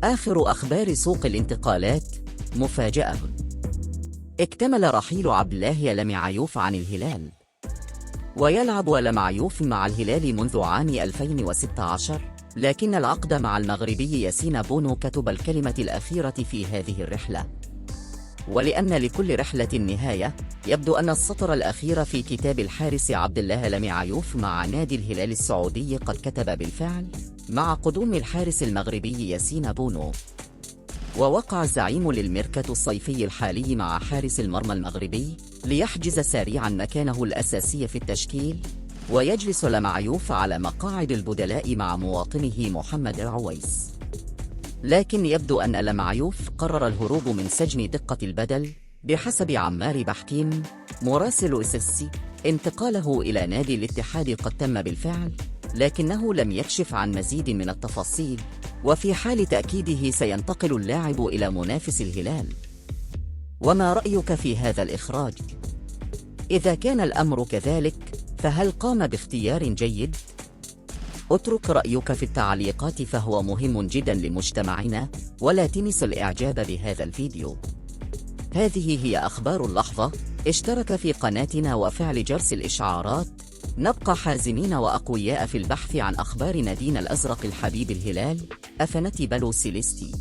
آخر أخبار سوق الانتقالات. مفاجأة: اكتمل رحيل عبد الله لمعيوف عن الهلال. ويلعب لمعيوف مع الهلال منذ عام 2016، لكن العقد مع المغربي ياسين بونو كتب الكلمة الأخيرة في هذه الرحلة. ولأن لكل رحلة نهاية، يبدو أن السطر الأخير في كتاب الحارس عبد الله لمعيوف مع نادي الهلال السعودي قد كتب بالفعل مع قدوم الحارس المغربي ياسين بونو. ووقع الزعيم للميركاتو الصيفي الحالي مع حارس المرمى المغربي ليحجز سريعا مكانه الأساسي في التشكيل، ويجلس لمعيوف على مقاعد البدلاء مع مواطنه محمد العويس. لكن يبدو أن لمعيوف قرر الهروب من سجن دقة البدل. بحسب عمار بحكيم مراسل SSC، انتقاله إلى نادي الاتحاد قد تم بالفعل، لكنه لم يكشف عن مزيد من التفاصيل، وفي حال تأكيده سينتقل اللاعب إلى منافس الهلال. وما رأيك في هذا الإخراج؟ إذا كان الأمر كذلك، فهل قام باختيار جيد؟ اترك رأيك في التعليقات، فهو مهم جدا لمجتمعنا، ولا تنس الإعجاب بهذا الفيديو. هذه هي أخبار اللحظة. اشترك في قناتنا وفعل جرس الإشعارات. نبقى حازمين وأقوياء في البحث عن أخبار نادينا الأزرق الحبيب الهلال. أفنتي بلو سيليستي.